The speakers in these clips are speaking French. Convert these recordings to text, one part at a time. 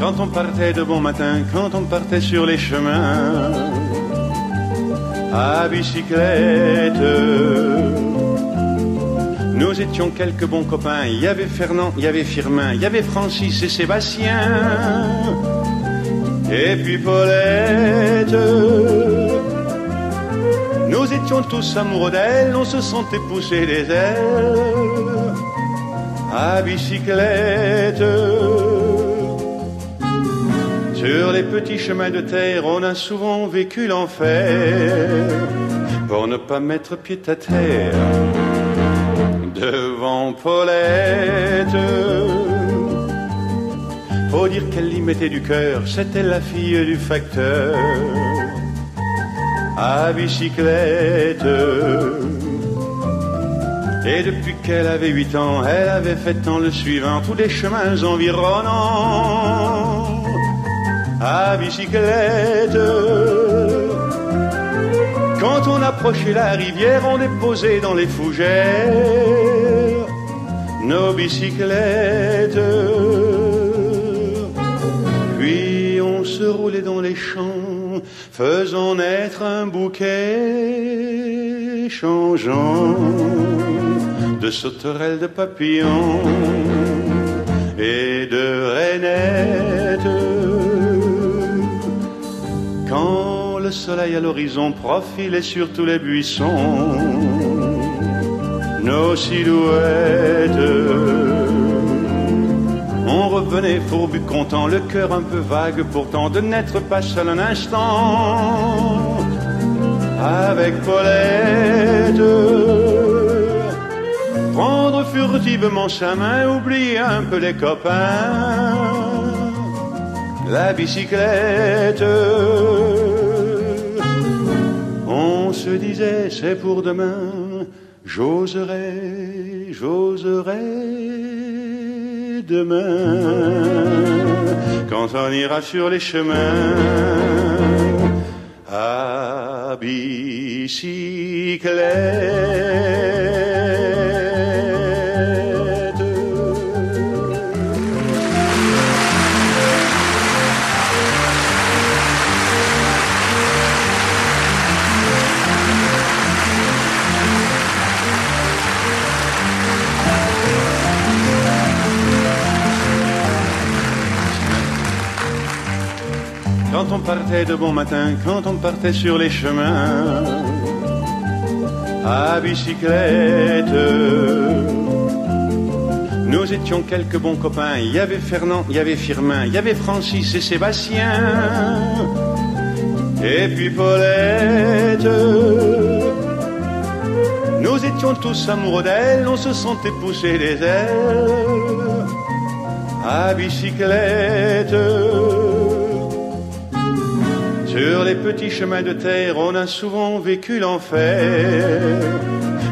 Quand on partait de bon matin, quand on partait sur les chemins, à bicyclette, nous étions quelques bons copains. Il y avait Fernand, il y avait Firmin, il y avait Francis et Sébastien, et puis Paulette. Nous étions tous amoureux d'elle, on se sentait pousser les ailes à bicyclette. Sur les petits chemins de terre, on a souvent vécu l'enfer pour ne pas mettre pied à terre devant Paulette. Faut dire qu'elle y mettait du cœur, c'était la fille du facteur à bicyclette. Et depuis qu'elle avait 8 ans, elle avait fait en le suivant tous les chemins environnants à bicyclette. Quand on approchait la rivière, on déposait dans les fougères nos bicyclettes. Puis on se roulait dans les champs, faisant naître un bouquet changeant de sauterelles, de papillons et de rainettes. Quand le soleil à l'horizon profilait sur tous les buissons nos silhouettes, on revenait fourbu content, le cœur un peu vague pourtant de n'être pas seul un instant avec Paulette. Prendre furtivement sa main, oublier un peu les copains, la bicyclette. On se disait c'est pour demain, j'oserai, j'oserai demain, quand on ira sur les chemins à bicyclette. Quand on partait de bon matin, quand on partait sur les chemins à bicyclette, nous étions quelques bons copains. Il y avait Fernand, il y avait Firmin, il y avait Francis et Sébastien, et puis Paulette. Nous étions tous amoureux d'elle, on se sentait pousser les ailes à bicyclette. Sur les petits chemins de terre, on a souvent vécu l'enfer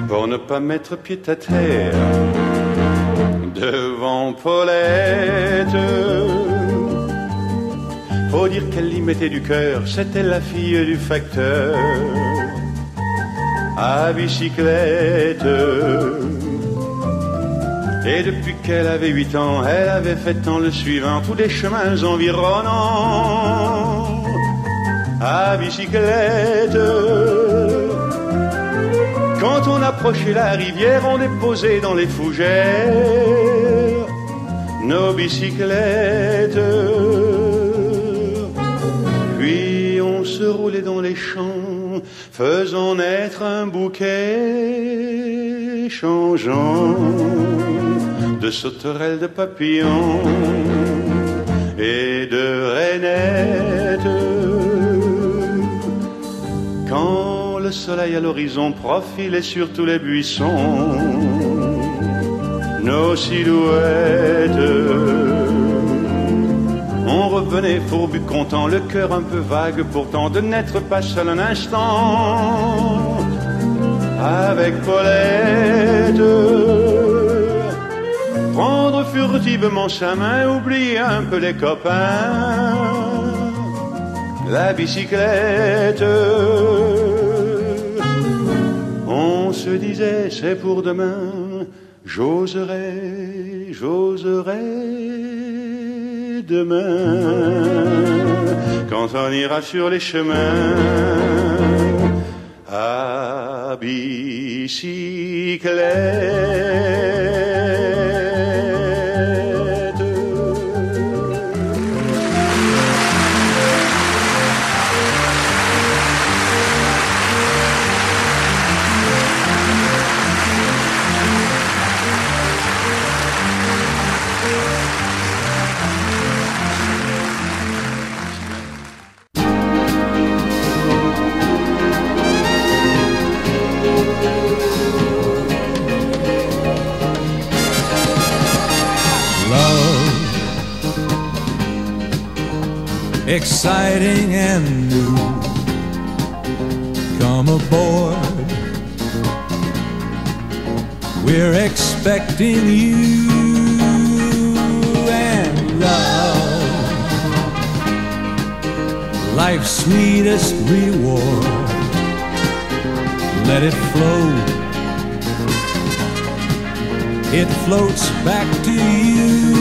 pour ne pas mettre pied à terre devant Paulette. Faut dire qu'elle y mettait du cœur, c'était la fille du facteur à bicyclette. Et depuis qu'elle avait 8 ans, elle avait fait en le suivant tous les chemins environnants à bicyclette. Quand on approchait la rivière, on déposait dans les fougères nos bicyclettes. Puis on se roulait dans les champs, faisant naître un bouquet changeant de sauterelles, de papillons et de rainettes. Quand le soleil à l'horizon profilait sur tous les buissons nos silhouettes, on revenait fourbu content, le cœur un peu vague pourtant de n'être pas seul un instant avec Paulette. Prendre furtivement sa main, oublier un peu les copains, la bicyclette. On se disait c'est pour demain, J'oserai, j'oserai demain, quand on ira sur les chemins à bicyclette. Exciting and new. Come aboard, we're expecting you and love, life's sweetest reward. Let it flow, it floats back to you.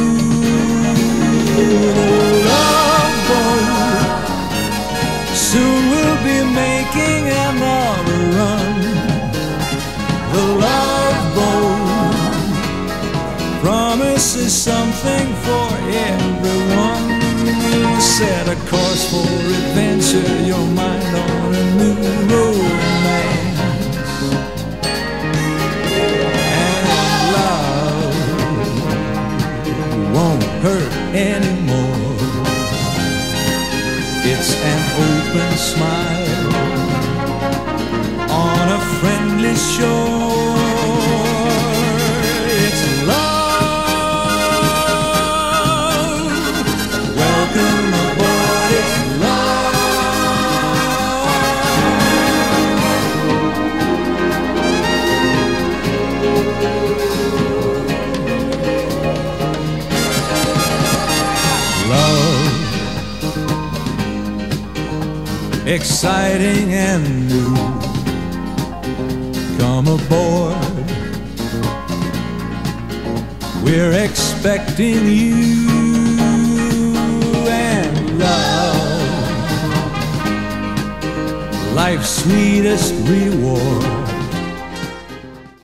Soon we'll be making another run. The Love Boat promises something for everyone. Set a course for adventure, your mind on a new romance. And love won't hurt anymore. It's an open smile on a friendly shore. It's love. Welcome aboard, it's exciting and new. Come aboard, we're expecting you and love, life's sweetest reward.